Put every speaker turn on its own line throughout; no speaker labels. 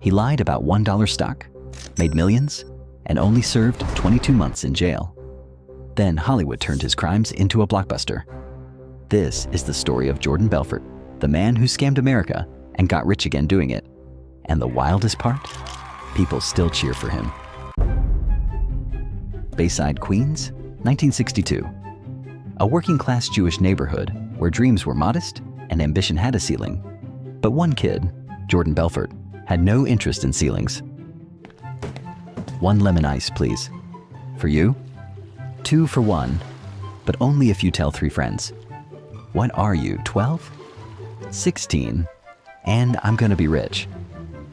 He lied about $1 stock, made millions, and only served 22 months in jail. Then Hollywood turned his crimes into a blockbuster. This is the story of Jordan Belfort, the man who scammed America and got rich again doing it. And the wildest part? People still cheer for him. Bayside, Queens, 1962. A working-class Jewish neighborhood where dreams were modest and ambition had a ceiling. But one kid, Jordan Belfort, had no interest in ceilings. 1 lemon ice, please. For you? 2 for 1, but only if you tell 3 friends. What are you, 12? 16, and I'm gonna be rich.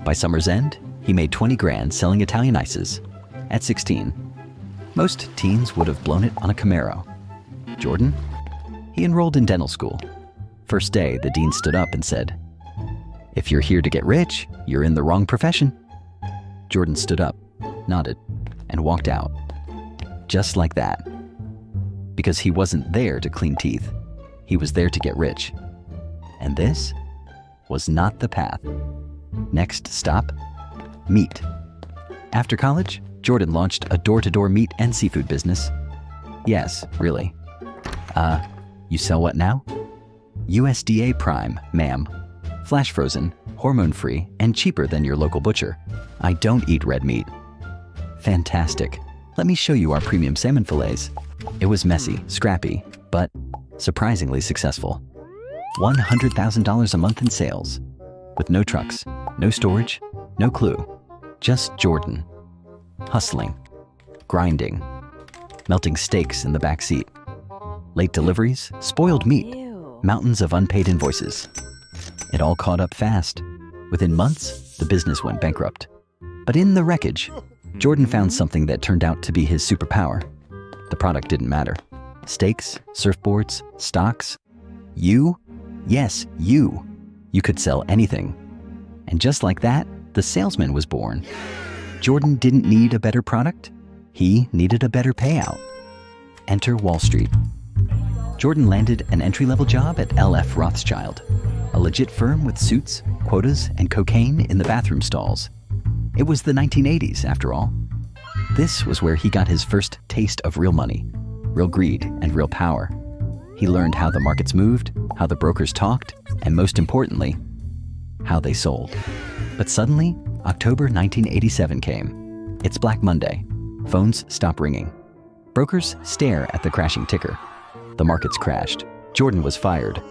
By summer's end, he made 20 grand selling Italian ices. At 16, most teens would have blown it on a Camaro. Jordan? He enrolled in dental school. First day, the dean stood up and said, "If you're here to get rich, you're in the wrong profession." Jordan stood up, nodded, and walked out. Just like that. Because he wasn't there to clean teeth. He was there to get rich. And this was not the path. Next stop, meat. After college, Jordan launched a door-to-door meat and seafood business. Yes, really. You sell what now? USDA Prime, ma'am. Flash frozen, hormone-free, and cheaper than your local butcher. I don't eat red meat. Fantastic. Let me show you our premium salmon fillets. It was messy, scrappy, but surprisingly successful. $100,000 a month in sales. With no trucks, no storage, no clue. Just Jordan. Hustling. Grinding. Melting steaks in the back seat. Late deliveries, spoiled meat, mountains of unpaid invoices. It all caught up fast. Within months, the business went bankrupt. But in the wreckage, Jordan found something that turned out to be his superpower. The product didn't matter. Steaks, surfboards, stocks. You? Yes, you. You could sell anything. And just like that, the salesman was born. Jordan didn't need a better product. He needed a better payout. Enter Wall Street. Jordan landed an entry-level job at LF Rothschild, a legit firm with suits, quotas, and cocaine in the bathroom stalls. It was the 1980s, after all. This was where he got his first taste of real money, real greed, and real power. He learned how the markets moved, how the brokers talked, and most importantly, how they sold. But suddenly, October 1987 came. It's Black Monday. Phones stop ringing. Brokers stare at the crashing ticker. The markets crashed. Jordan was fired.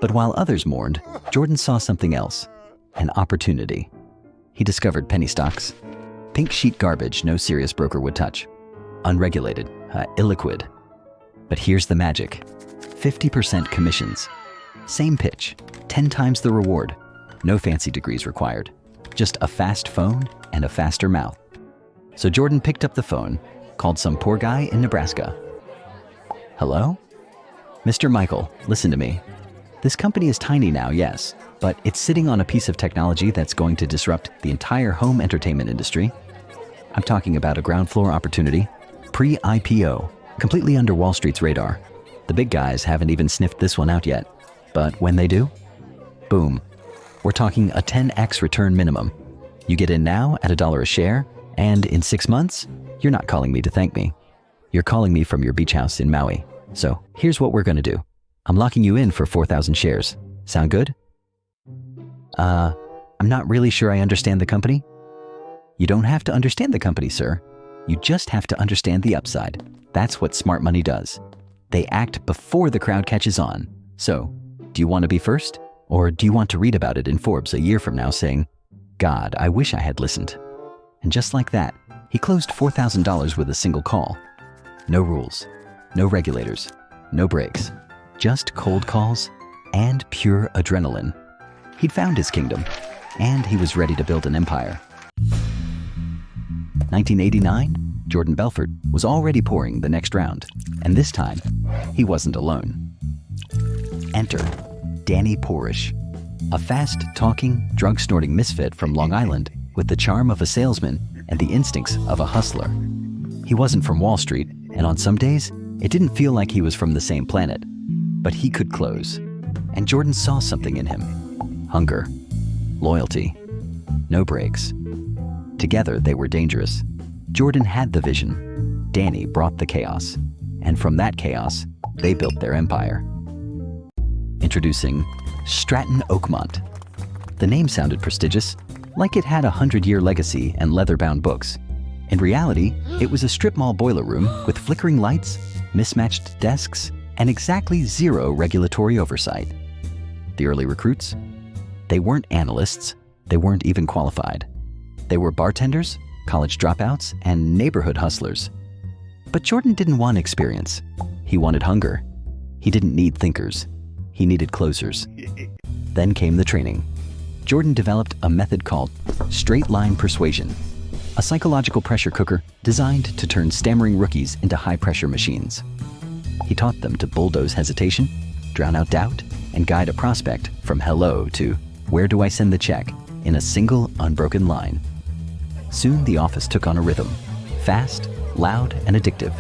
But while others mourned, Jordan saw something else, an opportunity. He discovered penny stocks. Pink sheet garbage no serious broker would touch. Unregulated, illiquid. But here's the magic. 50% commissions. Same pitch, 10 times the reward. No fancy degrees required. Just a fast phone and a faster mouth. So Jordan picked up the phone, called some poor guy in Nebraska. Hello? Mr. Michael, listen to me. This company is tiny now, yes, but it's sitting on a piece of technology that's going to disrupt the entire home entertainment industry. I'm talking about a ground floor opportunity, pre-IPO, completely under Wall Street's radar. The big guys haven't even sniffed this one out yet. But when they do, boom. We're talking a 10x return minimum. You get in now at $1 a share, and in 6 months, you're not calling me to thank me. You're calling me from your beach house in Maui. So here's what we're gonna do. I'm locking you in for 4,000 shares. Sound good? I'm not really sure I understand the company. You don't have to understand the company, sir. You just have to understand the upside. That's what smart money does. They act before the crowd catches on. So, do you want to be first? Or do you want to read about it in Forbes a year from now saying, "God, I wish I had listened." And just like that, he closed $4,000 with a single call. No rules, no regulators, no breaks, just cold calls and pure adrenaline. He'd found his kingdom, and he was ready to build an empire. 1989, Jordan Belfort was already pouring the next round, and this time, he wasn't alone. Enter Danny Porish, a fast-talking, drug-snorting misfit from Long Island with the charm of a salesman and the instincts of a hustler. He wasn't from Wall Street, and on some days, it didn't feel like he was from the same planet. But he could close, and Jordan saw something in him. Hunger, loyalty, no brakes. Together, they were dangerous. Jordan had the vision. Danny brought the chaos. And from that chaos, they built their empire. Introducing Stratton Oakmont. The name sounded prestigious, like it had a 100-year legacy and leather-bound books. In reality, it was a strip mall boiler room with flickering lights, mismatched desks, and exactly zero regulatory oversight. The early recruits? They weren't analysts. They weren't even qualified. They were bartenders, college dropouts, and neighborhood hustlers. But Jordan didn't want experience. He wanted hunger. He didn't need thinkers. He needed closers. Then came the training. Jordan developed a method called straight line persuasion, a psychological pressure cooker designed to turn stammering rookies into high-pressure machines. He taught them to bulldoze hesitation, drown out doubt, and guide a prospect from hello to where do I send the check in a single, unbroken line. Soon the office took on a rhythm, fast, loud, and addictive.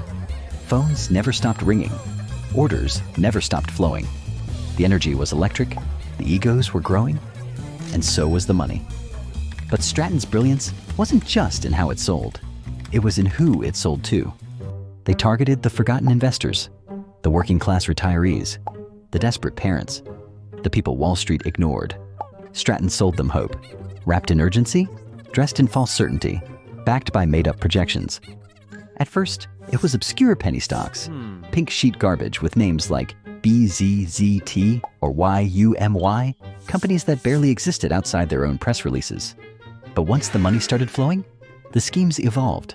Phones never stopped ringing. Orders never stopped flowing. The energy was electric, the egos were growing, and so was the money. But Stratton's brilliance wasn't just in how it sold. It was in who it sold to. They targeted the forgotten investors, the working-class retirees, the desperate parents, the people Wall Street ignored. Stratton sold them hope, wrapped in urgency, dressed in false certainty, backed by made-up projections. At first, it was obscure penny stocks, pink sheet garbage with names like BZZT or YUMY, companies that barely existed outside their own press releases. But once the money started flowing, the schemes evolved.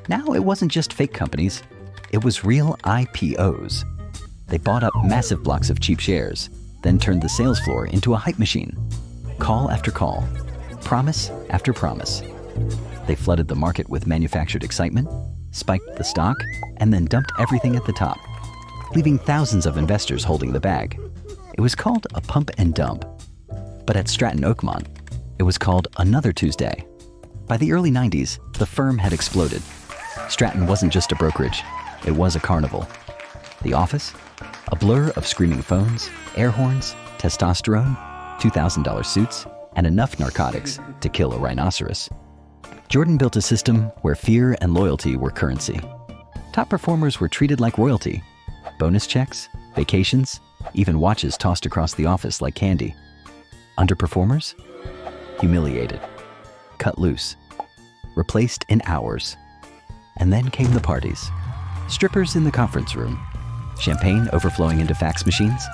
Now it wasn't just fake companies, it was real IPOs. They bought up massive blocks of cheap shares, then turned the sales floor into a hype machine. Call after call, promise after promise. They flooded the market with manufactured excitement, spiked the stock, and then dumped everything at the top, leaving thousands of investors holding the bag. It was called a pump and dump. But at Stratton Oakmont, it was called Another Tuesday. By the early 90s, the firm had exploded. Stratton wasn't just a brokerage, it was a carnival. The office? A blur of screaming phones, air horns, testosterone, $2,000 suits, and enough narcotics to kill a rhinoceros. Jordan built a system where fear and loyalty were currency. Top performers were treated like royalty. Bonus checks, vacations, even watches tossed across the office like candy. Underperformers? Humiliated, cut loose, replaced in hours. And then came the parties. Strippers in the conference room, champagne overflowing into fax machines,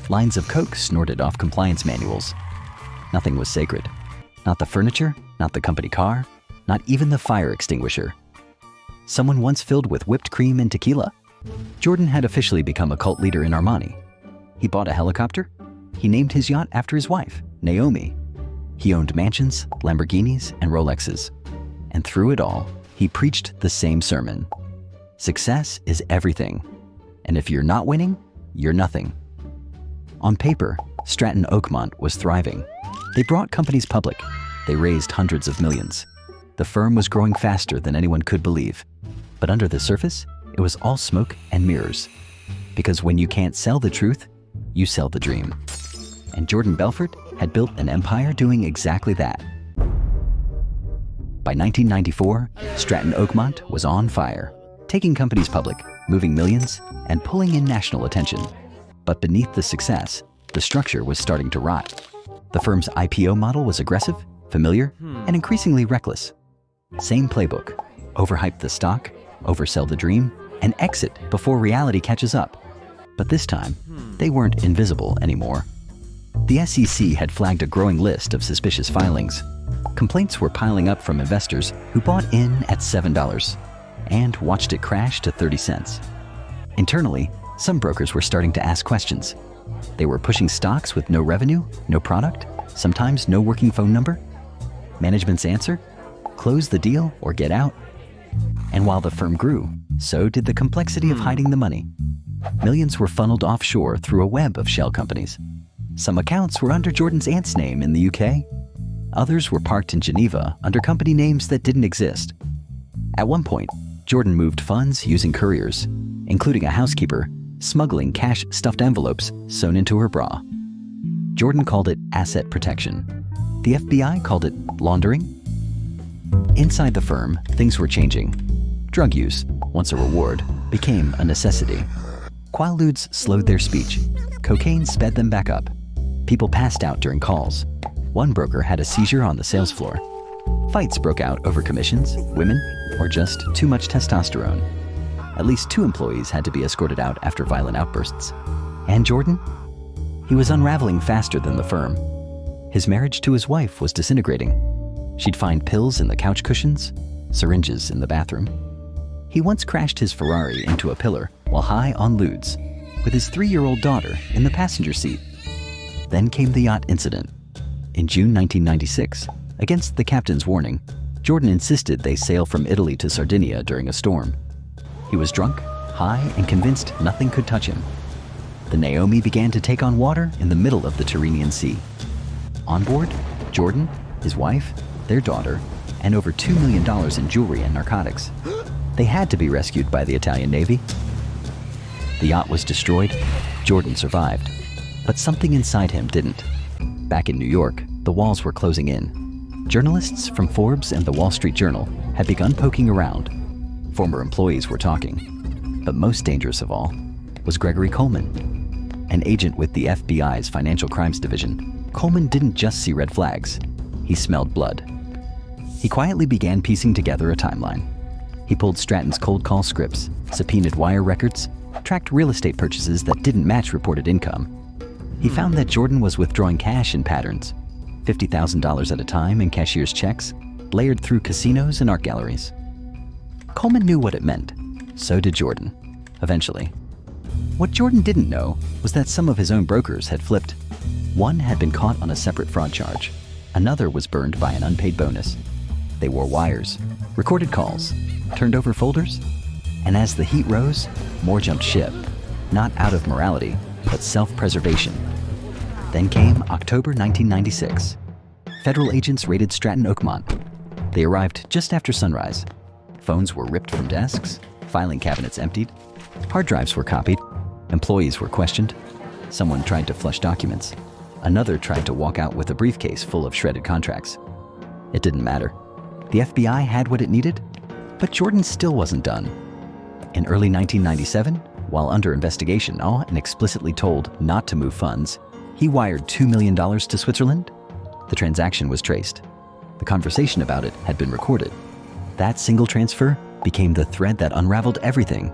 lines of coke snorted off compliance manuals. Nothing was sacred. Not the furniture, not the company car, not even the fire extinguisher. Someone once filled with whipped cream and tequila? Jordan had officially become a cult leader in Armani. He bought a helicopter. He named his yacht after his wife, Naomi. He owned mansions, Lamborghinis, and Rolexes. And through it all, he preached the same sermon. Success is everything. And if you're not winning, you're nothing. On paper, Stratton Oakmont was thriving. They brought companies public. They raised hundreds of millions. The firm was growing faster than anyone could believe. But under the surface, it was all smoke and mirrors. Because when you can't sell the truth, you sell the dream. And Jordan Belfort had built an empire doing exactly that. By 1994, Stratton Oakmont was on fire, taking companies public, moving millions, and pulling in national attention. But beneath the success, the structure was starting to rot. The firm's IPO model was aggressive, familiar, and increasingly reckless. Same playbook: overhype the stock, oversell the dream, and exit before reality catches up. But this time, they weren't invisible anymore. The SEC had flagged a growing list of suspicious filings. Complaints were piling up from investors who bought in at $7 and watched it crash to 30 cents. Internally, some brokers were starting to ask questions. They were pushing stocks with no revenue, no product, sometimes no working phone number. Management's answer? Close the deal or get out. And while the firm grew, so did the complexity of hiding the money. Millions were funneled offshore through a web of shell companies. Some accounts were under Jordan's aunt's name in the UK. Others were parked in Geneva under company names that didn't exist. At one point, Jordan moved funds using couriers, including a housekeeper smuggling cash stuffed envelopes sewn into her bra. Jordan called it asset protection. The FBI called it laundering. Inside the firm, things were changing. Drug use, once a reward, became a necessity. Quaaludes slowed their speech. Cocaine sped them back up. People passed out during calls. One broker had a seizure on the sales floor. Fights broke out over commissions, women, or just too much testosterone. At least 2 employees had to be escorted out after violent outbursts. And Jordan? He was unraveling faster than the firm. His marriage to his wife was disintegrating. She'd find pills in the couch cushions, syringes in the bathroom. He once crashed his Ferrari into a pillar while high on lewds, with his 3-year-old daughter in the passenger seat. Then came the yacht incident. In June 1996, against the captain's warning, Jordan insisted they sail from Italy to Sardinia during a storm. He was drunk, high, and convinced nothing could touch him. The Naomi began to take on water in the middle of the Tyrrhenian Sea. On board, Jordan, his wife, their daughter, and over $2 million in jewelry and narcotics. They had to be rescued by the Italian Navy. The yacht was destroyed. Jordan survived. But something inside him didn't. Back in New York, the walls were closing in. Journalists from Forbes and the Wall Street Journal had begun poking around. Former employees were talking. But most dangerous of all was Gregory Coleman. An agent with the FBI's Financial Crimes Division, Coleman didn't just see red flags. He smelled blood. He quietly began piecing together a timeline. He pulled Stratton's cold call scripts, subpoenaed wire records, tracked real estate purchases that didn't match reported income. He found that Jordan was withdrawing cash in patterns, $50,000 at a time in cashier's checks, layered through casinos and art galleries. Coleman knew what it meant. So did Jordan, eventually. What Jordan didn't know was that some of his own brokers had flipped. One had been caught on a separate fraud charge. Another was burned by an unpaid bonus. They wore wires, recorded calls, turned over folders, and as the heat rose, more jumped ship, not out of morality, but self-preservation. Then came October 1996. Federal agents raided Stratton Oakmont. They arrived just after sunrise. Phones were ripped from desks, filing cabinets emptied, hard drives were copied, employees were questioned. Someone tried to flush documents. Another tried to walk out with a briefcase full of shredded contracts. It didn't matter. The FBI had what it needed, but Jordan still wasn't done. In early 1997, while under investigation and explicitly told not to move funds, he wired $2 million to Switzerland. The transaction was traced. The conversation about it had been recorded. That single transfer became the thread that unraveled everything.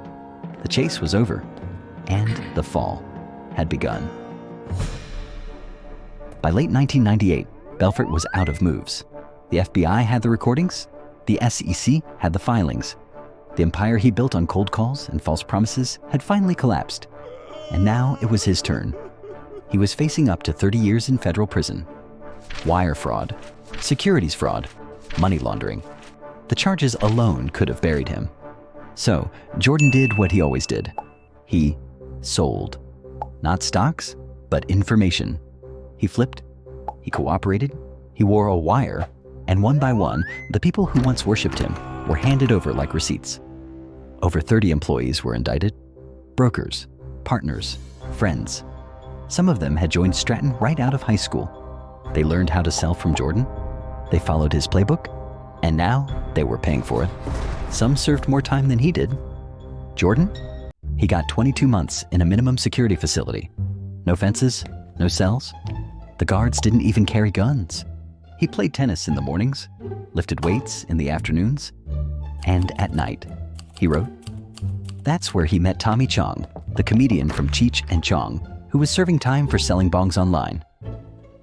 The chase was over, and the fall had begun. By late 1998, Belfort was out of moves. The FBI had the recordings. The SEC had the filings. The empire he built on cold calls and false promises had finally collapsed. And now it was his turn. He was facing up to 30 years in federal prison. Wire fraud, securities fraud, money laundering. The charges alone could have buried him. So Jordan did what he always did. He sold. Not stocks, but information. He flipped. He cooperated. He wore a wire. And one by one, the people who once worshipped him were handed over like receipts. Over 30 employees were indicted. Brokers, partners, friends. Some of them had joined Stratton right out of high school. They learned how to sell from Jordan. They followed his playbook. And now they were paying for it. Some served more time than he did. Jordan? He got 22 months in a minimum security facility. No fences, no cells. The guards didn't even carry guns. He played tennis in the mornings, lifted weights in the afternoons, and at night, he wrote. That's where he met Tommy Chong, the comedian from Cheech and Chong, who was serving time for selling bongs online.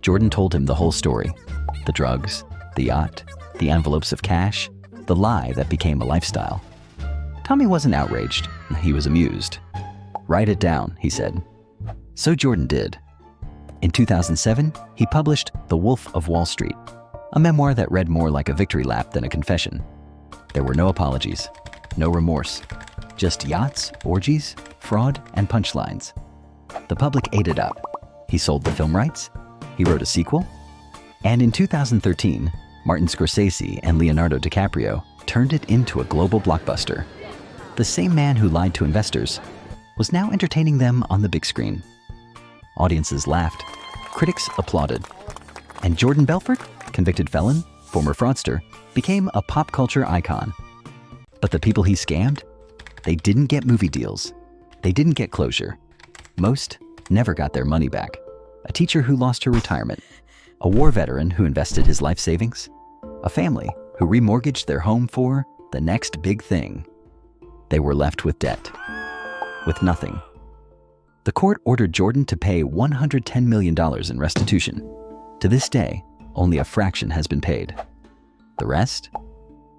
Jordan told him the whole story. The drugs, the yacht, the envelopes of cash, the lie that became a lifestyle. Tommy wasn't outraged. He was amused. Write it down, he said. So Jordan did. In 2007, he published The Wolf of Wall Street, a memoir that read more like a victory lap than a confession. There were no apologies, no remorse, just yachts, orgies, fraud, and punchlines. The public ate it up. He sold the film rights, he wrote a sequel, and in 2013, Martin Scorsese and Leonardo DiCaprio turned it into a global blockbuster. The same man who lied to investors was now entertaining them on the big screen. Audiences laughed, critics applauded, and Jordan Belfort convicted felon, former fraudster, became a pop culture icon. But the people he scammed? They didn't get movie deals. They didn't get closure. Most never got their money back. A teacher who lost her retirement. A war veteran who invested his life savings. A family who remortgaged their home for the next big thing. They were left with debt. With nothing. The court ordered Jordan to pay $110 million in restitution. To this day, only a fraction has been paid. The rest?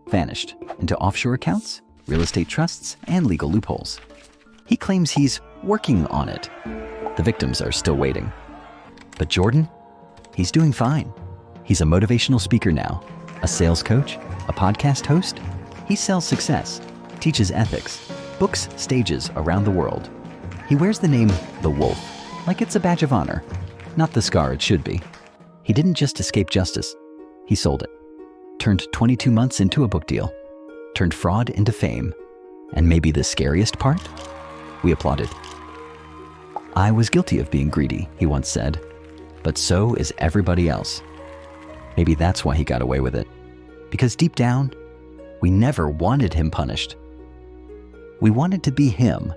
Vanished into offshore accounts, real estate trusts, and legal loopholes. He claims he's working on it. The victims are still waiting. But Jordan? He's doing fine. He's a motivational speaker now, a sales coach, a podcast host. He sells success, teaches ethics, books stages around the world. He wears the name The Wolf, like it's a badge of honor, not the scar it should be. He didn't just escape justice, he sold it. Turned 22 months into a book deal, turned fraud into fame, and maybe the scariest part? We applauded. I was guilty of being greedy, he once said, but so is everybody else. Maybe that's why he got away with it. Because deep down, we never wanted him punished. We wanted to be him